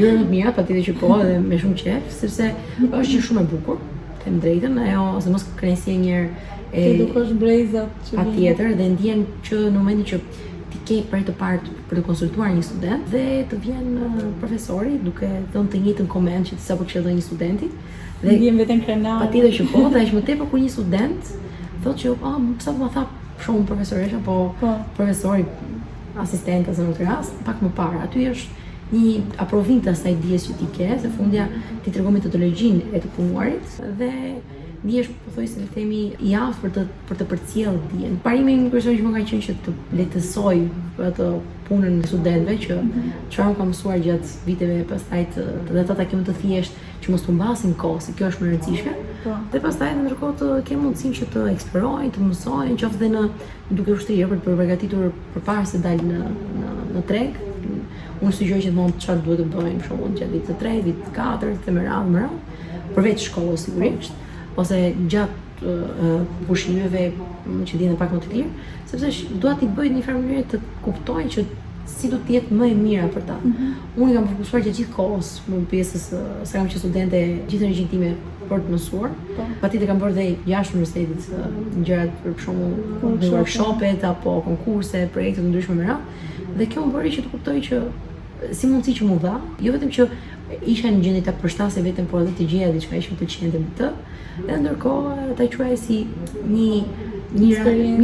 Jo më mirë, patjetër që po, edhe me shumë qejf, sepse është gjë shumë e bukur. Them drejtën, ajo ose mos kënaqësia e një ti dukosh brezat që patjetër dhe ndjen që në momentin që ti ke për të parë për të konsultuar një student dhe të vjen profesori duke thënë të njëjtën koment që ti sapo kishe dhënë një studenti dhe ndjem veten krenar. Patjetër që po, dhe është më tepër kur një student thotë që sa po ma tha shumë profesoresha, po profesori asistent ose në këtë rast pak më parë. Aty është një aprovim të asaj dijes që ti ke, se fundja ti tregon metodologjinë e të punuarit dhe ndihesh pothuajse le të themi i aftë për të përcjellë dijen. Parimi i kryesor që më ka qenë që të lehtësoj atë punën e studentëve që çfarë kam mësuar gjatë viteve, pastaj të ata kemë të thjeshtë që mos të mbasin kohë, se kjo është më e rëndësishme. Dhe pastaj ndërkohë të kemë mundësinë që të eksplorojnë, të mësojnë, qoftë dhe në duke ushtrirë për të përgatitur përpara se dalë në treg. Unë sugjoj që të mund çfarë duhet të bëjmë, për shembull gjatë vitit të 3, vitit të 4, të me radhë, përveç shkollës sigurisht, ose gjatë pushimeve që dihen pak më të lirë, sepse dua t'i bëj në një farë mënyrë të kuptojnë që si do të jetë më e mira për ta. Unë kam përkushtuar gjatë gjithë kohës, në pjesës sa kam qenë studente gjithë energjinë time për të mësuar. Patjetër kam bërë dhe jashtë universitetit gjërat për shembull në workshopet apo konkurse, projekte të ndryshme me radhë. Dhe kjo më bëri që të kuptoj që si mundësi që mu dha, jo vetëm që isha në gjendje ta përshtasja vetëm, por edhe të gjeja diçka që më pëlqente me të. Dhe ndërkohë ta quaj si një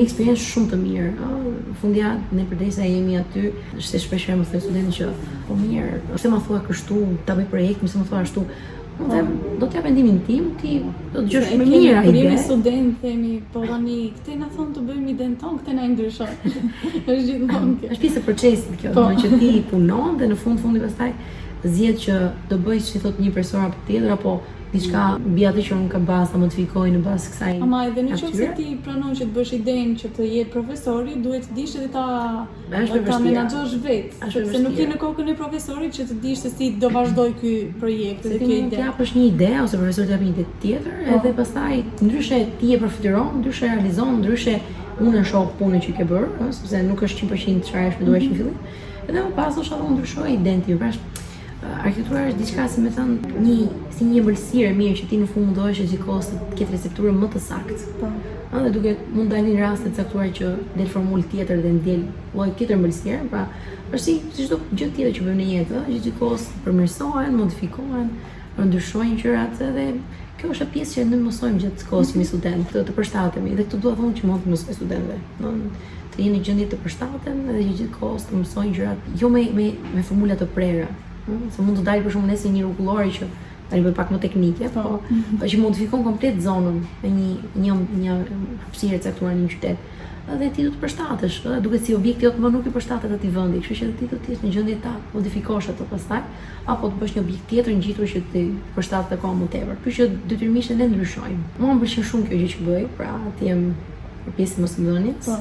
eksperiencë shumë të mirë. Fundja ne përderisa jemi aty, se shpesh më thënë studentë që po mirë, pse ma thua kështu, ta bëj projekt, pse më thua ashtu. Unë do t'jap mendimin tim, ti do të gjesh më mirë ai. Kur jemi student themi, po tani këtë na thon të bëjmë idën tonë, këtë na i ndryshon. Është gjithmonë kjo. Është pjesë e procesit kjo, domethënë që ti punon dhe në fundi pastaj zgjedh që do bëj si thot një person apo tjetër apo diçka mbi atë që unë kam bazë ta modifikoj në bazë kësaj. Ama edhe në qoftë se ti pranon që të bësh idenë që të jetë profesori, duhet të dish edhe ta menaxhosh vetë, sepse nuk je në kokën e profesorit që të dish se si do vazhdoj ky projekt dhe kjo ide. Ti japësh një ide ose profesori të jap një ide tjetër, edhe pastaj ndryshe ti e përfituron, ndryshe realizon, ndryshe unë shoh punën që ke bërë, sepse nuk është 100% çfarë është menduar që në fillim. Edhe më pas inshallah ndryshoj idenë time. Arkitektura është diçka si më thënë një ëmbëlsirë mirë që ti në fund mundohesh gjithkohës të ketë recepturën më të saktë. Po. Dhe duke mund dalin raste të caktuara që del formulë tjetër dhe ndel lloj tjetër ëmbëlsire, pra është si çdo gjë tjetër që bëjmë në jetë, që gjithkohës përmirësohen, modifikohen, ndryshojnë gjërat dhe kjo është pjesë që ne mësojmë gjatë kohës që jemi studentë, të përshtatemi dhe këtë dua të thonë që mund të mësoj studentëve. Të jenë në gjendje të përshtaten dhe gjithkohës të mësojnë gjërat jo me formula të prera. Se mund të dalë për shumë nëse një rregullore që tani bëj pak më teknike, po që modifikon komplet zonën me një hapësirë të caktuar në një qytet. Dhe ti do të përshtatesh, duket si objekti jot më nuk i përshtatet atij vendi, kështu që ti do të jesh në gjendje ta modifikosh atë pastaj, apo të bësh një objekt tjetër ngjitur që ti përshtatet akoma më tepër. Kështu që detyrimisht ne ndryshojmë. Mua më pëlqen shumë kjo gjë që bëj, pra ti jam pjesë e mosmendonjes. Po.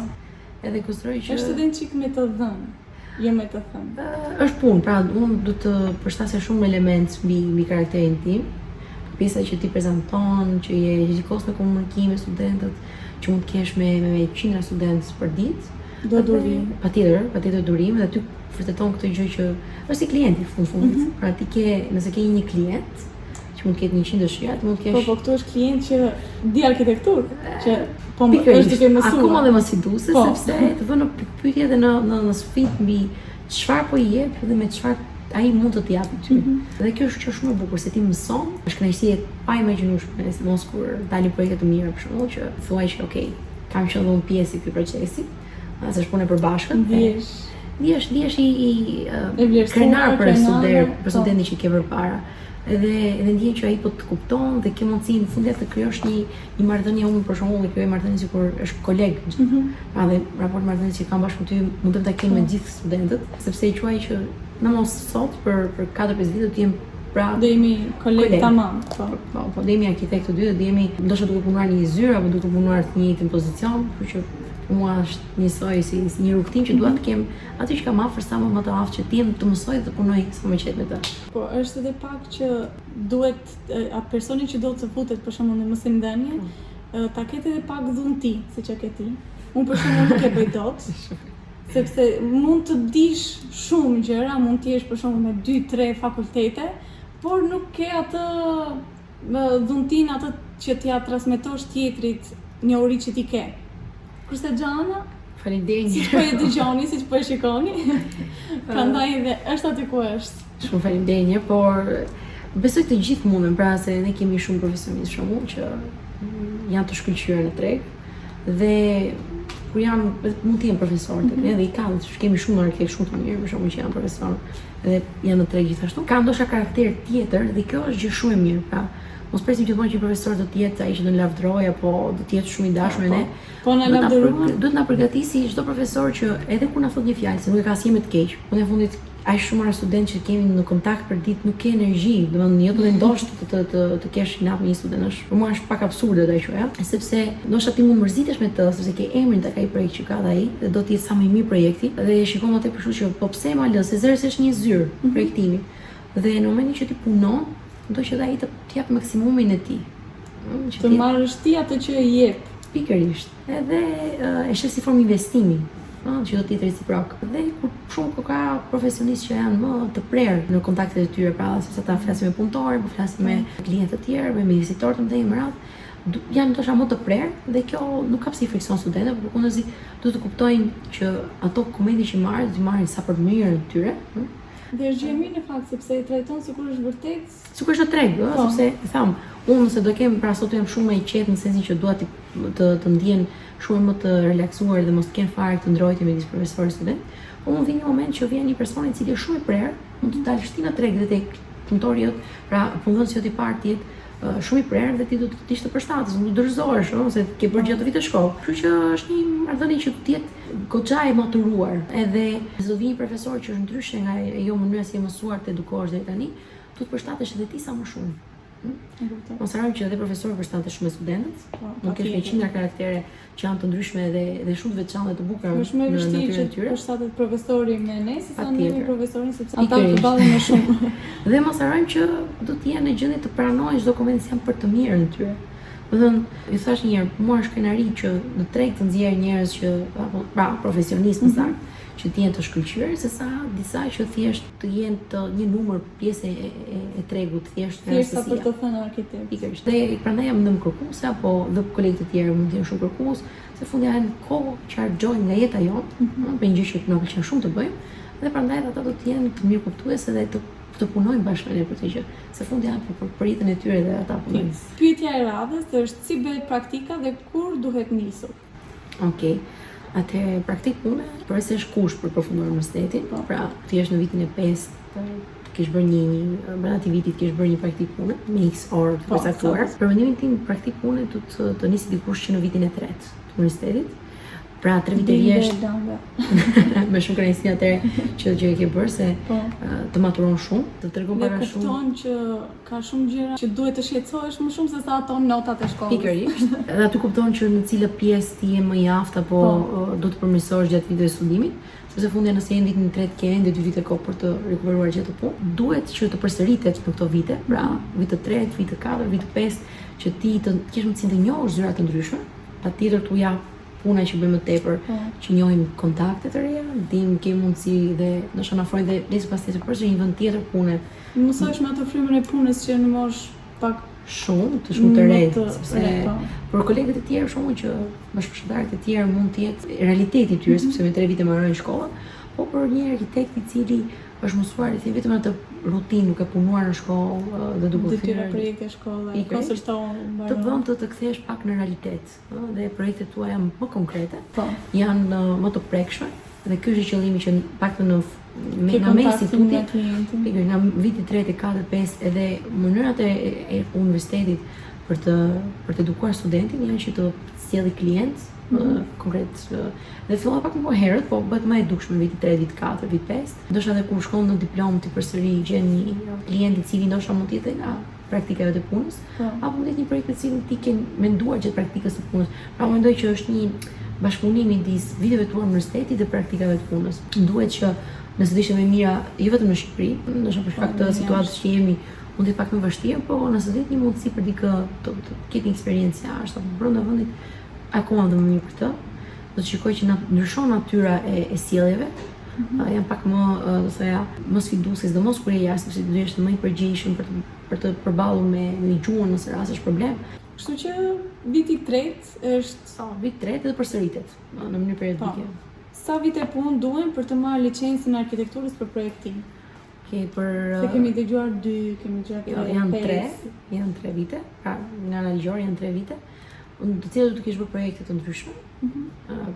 Edhe konsideroj që është edhe një çik me të dhënë. Jo me të thënë. Është punë, pra unë do të përshtasja shumë element mbi karakterin tim. Pjesa që ti prezanton, që je gjithkohës në komunikim me studentët, që mund të kesh me qindra studentë për ditë. Do durim. Patjetër durim dhe aty vërteton këtë gjë që është si klienti fundit. Pra ti nëse ke një klient që mund të ketë 100 dëshira, ti mund të kesh. Po këtu është klient që di arkitekturë, që po është duke mësuar. Akoma dhe më siduese, sepse të vënë në pyetje dhe në sfidë mbi çfarë po i jep dhe me çfarë ai mund të t'japë ty. Dhe kjo është shumë e bukur se ti mëson, është kënaqësi e paimagjinueshme, mos kur dalin projekte të mira për shembull që thuaj që okay, kam qenë dhënë pjesë i këtij procesi, as është punë e përbashkët. Ndihesh i krenar për studentin që ke përpara. Edhe ndjen që ai po të kupton dhe ke mundësi në fund të krijosh një marrëdhënie unë për shembull e krijoj marrëdhënie sikur është koleg. Pra dhe raport marrëdhënie që kam bashkë me ty mund të kemë me gjithë studentët, sepse i quaj që në mos sot për 4-5 vite të jem pra do jemi koleg tamam. Po do jemi arkitekt të dy, do jemi ndoshta duke punuar në një zyrë apo duke punuar në një njëjtin pozicion, kështu që mua është njësoj si një rrugtim që dua të kem aty që kam afër sa më të aftë që ti të mësoj të punoj sa më qetë me të. Po është edhe pak që duhet personi që do të futet për shembull në mosmendënie, ta ketë edhe pak dhunti, siç e ke ti. Unë për shembull nuk e bëj dot. Sepse mund të dish shumë gjëra, mund të jesh për shembull me 2-3 fakultete, por nuk ke atë dhuntin atë që t'ia transmetosh tjetrit njohuri që ti ke. Kurse Xhana Faleminderit. Siç po e dëgjoni, siç po e shikoni. Prandaj edhe është aty ku është. Shumë faleminderit, por besoj të gjithë mundën, pra se ne kemi shumë profesionistë shumë që janë të shkëlqyer në treg dhe kur janë mund të jenë profesorë tek ne dhe i kanë, kemi shumë arkitektë shumë të mirë, për shembull që janë profesorë dhe janë në treg gjithashtu. Ka ndoshta karakter tjetër dhe kjo është gjë shumë e mirë, pra mos presim gjithmonë që profesor do të jetë ai që do na lavdëroj apo do të jetë shumë i dashur me ne. Po na lavdëruan. Duhet na përgatisi çdo profesor që edhe kur na thot një fjalë, se nuk e ka asnjë me të keq. Po në fundit aq shumë ra studentë që kemi në kontakt për ditë nuk ke energji, domethënë jo të ndosh të kesh inat me një student është për mua është pak absurde ta quaj, sepse ndoshta ti mund mërzitesh me të, sepse ke emrin tek ai projekt që ka ai dhe do të jetë sa më i mirë projekti dhe e shikon atë për shkak që po pse ma lë, se zëri është një zyrë projektimi. Dhe në momentin që ti punon, do që ai të jap maksimumin e tij. Të marrësh ti atë që e jep. Pikërisht. Edhe e sheh si formë investimi. Që do të jetë reciprok. Dhe kur shumë ka profesionistë që janë më të prerë në kontaktet e tyre, pra sepse ata flasin me punëtorë, po flasin me klientë të tjerë, me vizitorë të mëdhenj më radh, janë ndoshta më të prerë dhe kjo nuk ka pse i frikson studentët, por përkundazi duhet të kuptojnë që ato komente që marrin sa për të mirën e tyre. Dhe është gjë e mirë në fakt sepse i trajton sikur është vërtet. Sikur është treg, sepse e tham, unë nëse do kem pra sot jam shumë më i qetë në sensin që dua të ndjen shumë më të relaksuar dhe mos të ken fare të ndrojtje midis profesor dhe student, po mund vi një moment që vjen një person i cili është shumë i prerë, mund të dalësh ti në treg dhe tek punëtori jot, pra punonësi jot i parë ti shumë i prerë dhe ti do të ishte përshtatës, nuk do dorëzohesh, ose ke bërë gjatë vitit shkollë. Kështu që është një marrëdhënie që të jetë goxha e maturuar. Edhe nëse do vi një profesor që është ndryshe nga ajo mënyra si e mësuar të edukohesh deri tani, do të përshtatesh edhe ti sa më shumë. Mos harrojmë që edhe profesorët përshtaten shumë me studentët. Nuk është 100 karaktere që janë të ndryshme dhe shumë të veçantë dhe të bukura në natyrën e tyre. Është më vështirë që përshtatet profesori me ne sesa ne me profesorin sepse ata përballen më shumë. Dhe mos harrojmë që do të jenë në gjendje të pranojnë çdo koment janë për të mirën e tyre. Do thënë, ju thash një herë, mua është kënaqëri që në treg të nxjerr njerëz që pra profesionistë më saktë, që të jenë të shkëlqyer, sesa disa që thjesht të jenë të një numër pjesë e tregut, thjesht për të thënë arkitekt. Pikërisht. Dhe prandaj jam ndëm kërkuese apo dhe kolegët e tjerë mund të jenë shumë kërkues, se fundi janë kohë që harxojnë nga jeta jonë, për një gjë që na pëlqen shumë të bëjmë, dhe prandaj ata do të jenë të mirë kuptuese dhe të punojnë bashkë me ne për këtë gjë, se fundi janë për jetën e tyre dhe ata punojnë. Pyetja e radhës është si bëhet praktika dhe kur duhet nisur? Okej. Atëherë praktik pune, përse është kusht për përfunduar universitetin, pra ti jesh në vitin e 5, të kesh bërë një brenda atij vitit kesh bërë një praktik pune me X orë të përcaktuar. Për mendimin tim praktik pune do të nisi dikush që në vitin e 3 të universitetit. Pra 3 vite vjeç. Me shumë kënaqësi atëherë që e ke bërë se të maturon shumë, të tregon para shumë. Ne kupton që ka shumë gjëra që duhet të shqetësohesh më shumë se sa ato notat e shkollës. Pikërisht. Edhe aty kupton që në cilë pjesë ti je më i aftë apo do të përmirësohesh gjatë viteve studimit, sepse fundi nëse je në vitin e 3 ke ende 2 vite kohë për të rikuperuar gjithë ato punë. Duhet që të përsëritet në këto vite, pra vit të 3, vit të 4, vit të 5, që ti të kesh mundësinë të njohësh zyra të ndryshme, patjetër tu ja puna që bëjmë më tepër, që njohim kontakte të reja, kemi mundësi dhe ndoshta na ofrojnë dhe nesër pas tjetër përse një vend tjetër pune. Mësohesh me ato frymën e punës që në moshë pak shumë të re, sepse për kolegët e tjerë shumë që bashkëpunëtarët e tjerë mund të jetë realiteti i tyre sepse me 3 vite mbarojnë shkollën, po për një arkitekt i cili është mësuar i vetëm atë rutinë, nuk e punuar në shkollë dhe duke thyer projekte shkolle, konsulton, të bën të kthehesh pak në realitet, dhe projektet tuaja janë më konkrete, janë më të prekshme dhe ky është qëllimi që pak në mesi tuti, në vitin 3, 4, 5 edhe mënyrat e universitetit për të edukuar studentin janë që të sjellë klient konkret dhe fillova pak më herët, po bëhet më e dukshme në vitin 3, vit 4, vit 5. Ndoshta edhe kur shkon në diplomë ti përsëri gjen një klient i cili ndoshta mund të jetë nga praktikave të punës, apo mund të jetë një projekt të cilin ti ke menduar gjatë praktikës së punës. Pra mendoj që është një bashkëpunim midis viteve tuaja universitetit dhe praktikave të punës. Duhet që nëse do ishte më mira, jo vetëm në Shqipëri, ndoshta për shkak të situatës që jemi, mund të jetë pak më vështirë, po nëse do jetë një mundësi për dikë të ketë një eksperiencë jashtë apo brenda vendit, akoma do më mirë për këtë. Do të shikoj që ndryshon natyra e sjelljeve, janë pak më, do thoya, më sfiduese, sidomos kur je jashtë, sepse duhet të më i përgjegjshëm për të përballur me gjuhën nëse rast është problem. Kështu që viti i tretë është Vit tretë dhe përsëritet në mënyrë periodike. sa vite punë duhen për të marrë licencën e arkitekturës për projektim? Se kemi dëgjuar 2, kemi dëgjuar janë 3 vite, pra nga ana ligjore janë 3 vite, të cilat do të kesh bërë projekte të ndryshme,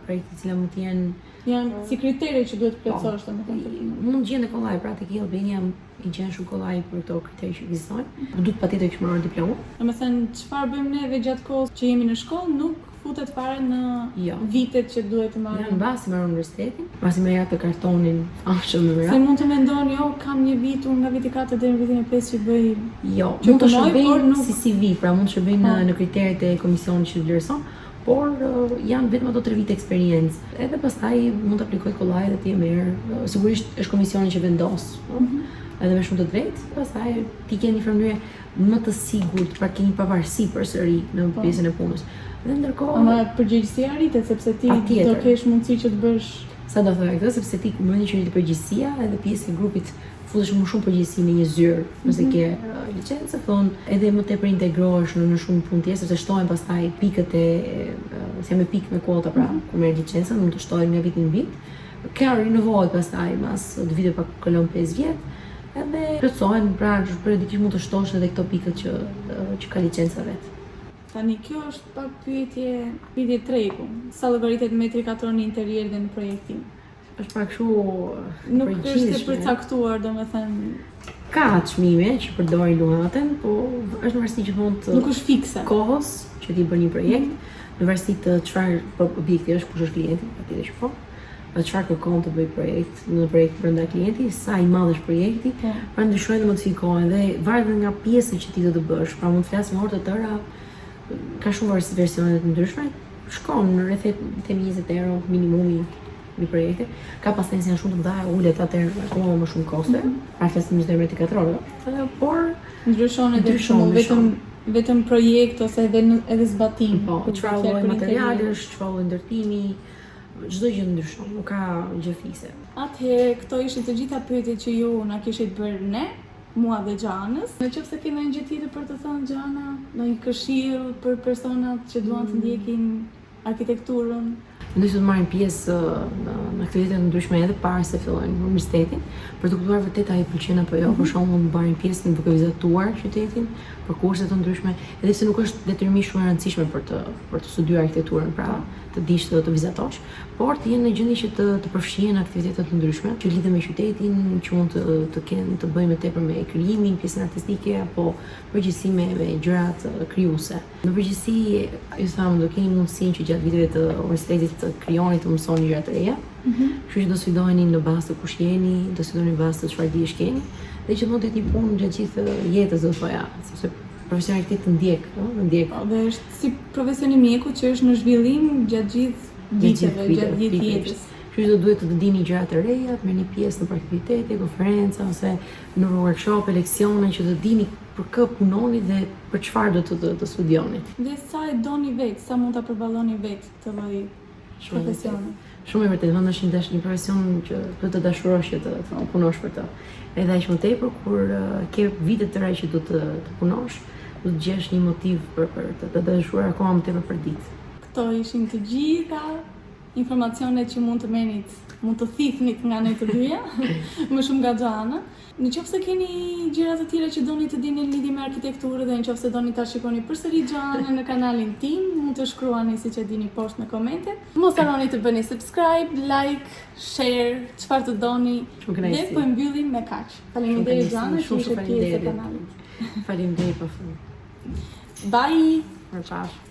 projekte të cilat mund të jenë janë si kritere që duhet të plotësosh, domethënë. mund të gjende kollaj, pra tek Albania i gjen shumë kollaj për këto kriteret që ekzistojnë. Duhet patjetër të marrë diplomë. Domethënë, çfarë bëjmë neve gjatë kohës që jemi në shkollë nuk futet fare në vitet që duhet të marrim. Janë mbasi marrë universitetin, mbasi më japë kartonin afshëm me Se mund të mendoni, kam një vit unë nga viti 4 deri në vitin e 5 që bëj. Jo, që mund të punoj, por shërbejnë nuk- si CV, pra mund të shërbejnë në kriteret e komisionit që vlerëson, por janë vetëm ato 3 vite eksperiencë. Edhe pastaj mund të aplikoj kollaj dhe ti e merr. Sigurisht është komisioni që vendos, edhe me shumë të drejtë, pastaj ti ke një mënyrë më të sigurt, pra ke një pavarësi përsëri në pjesën e punës. Dhe ndërkohë, Ama përgjegjësia rritet sepse ti Patjetër. do kesh mundësi që të bësh. sa do thoya këtë, sepse ti në momentin që rritet përgjegjësia, edhe pjesë e grupit futesh më shumë përgjegjësi në një zyrë, nëse ke licencë, thon edhe më tepër integrohesh në shumë punë tjetër, sepse shtohen pastaj pikët si me pikë me kuota, pra kur merr licencën, mund të shtohen nga viti në vit. Kjo rinovohet pastaj mas të vitit pa kalon 5 vjet. Edhe plotësohen, pra periodikisht mund të shtosh edhe këto pikët që ka licenca vet. Tani kjo është pak pyetje treku. Sa llogaritet metri katror në interier dhe në projektim? Është pak kështu Nuk është e përgjithshme. përcaktuar, domethënë, Ka çmime që përdorin luhatën, po është në varësi gjithmonë të nuk është fikse. kohës që ti bën një projekt, në varësi të çfarë objekti është, kush është klienti, patjetër që po. Çfarë kërkon të bëj projekt, në projekt brenda klientit, sa i madh është projekti, pra ndryshojnë dhe modifikohen dhe varet edhe nga pjesë që ti do të bësh. Pra mund të flas me orë të tëra, ka shumë versione të ndryshme, shkon në rreth themi 20 euro minimumi një projekte. Ka pastaj që janë shumë të mëdha, ulet atëherë akoma më shumë koste, pra flasim 20 metri katror, por Ndryshon edhe Ndryshon, shumë vetëm projekt ose edhe zbatim. po, Kur çfarë flet lloj për materialesh, çfarë lloj ndërtimi, çdo gjë ndryshon, nuk ka gjë fikse. Atëherë, këto ishin të gjitha pyetjet që ju na kishit bërë ne, mua dhe Gjanës. Në qoftë se keni ndonjë gjë tjetër për të thënë Gjana, ndonjë këshill për personat që duan të ndjekin arkitekturën, Mendoj se të marrin pjesë në aktivitete të ndryshme edhe para se fillojnë në universitetin, për të kuptuar vërtet a i pëlqen apo jo, për shembull të marrin pjesë në duke vizituar qytetin, për kurse të ndryshme, edhe se nuk është detyrimisht shumë e rëndësishme për të studiuar arkitekturën, pra të dish të vizatosh, por të jenë në gjendje që të përfshihen aktivitete të ndryshme, që lidhen me qytetin, që mund të kenë të bëjnë më tepër me krijimin, pjesën artistike apo përgjithësi me gjërat krijuese. Në përgjithësi, ju them, do keni mundësinë që gjatë viteve të universitetit të krijoni të mësoni gjëra të reja. Kështu që do sfidoheni në bazë të kush jeni, do sfidoheni në bazë të çfarë dihesh keni, dhe që mund të jeni punë gjatë gjithë jetës, do thoya, sepse profesioni i të ndjek, të ndjek. dhe është si profesioni i mjekut që është në zhvillim gjatë gjithë viteve, gjatë gjithë jetës. Kështu që do duhet të dini gjëra të reja, të merrni pjesë në aktivitete, konferenca ose në workshop, leksione që të dini për kë punoni dhe për çfarë do të studioni. Dhe sa e doni vetë, sa mund ta përballoni vetë këtë lloj profesioni. Shumë e vërtetë, vënd është një profesion që do të dashurosh që të punosh për të. Edhe aq më tepër kur ke vite të reja që do të punosh, do të gjesh një motiv për të dashuruar akoma më tepër për ditë. Këto ishin të gjitha informacionet që mund të merrnit, mund të thithnit nga ne të dyja, më shumë nga Xhana. Në qoftë se keni gjëra të tjera që doni të dini në lidhje me arkitekturë dhe në qoftë se doni ta shikoni përsëri Xhanën në kanalin tim, mund të shkruani siç e dini poshtë në komente. Mos harroni të bëni subscribe, like, share, çfarë të doni. Dhe po e mbyllim me kaq. Faleminderit Xhana që ishe pjesë e kanalit. Faleminderit pafund. Bye. Mirupafshim.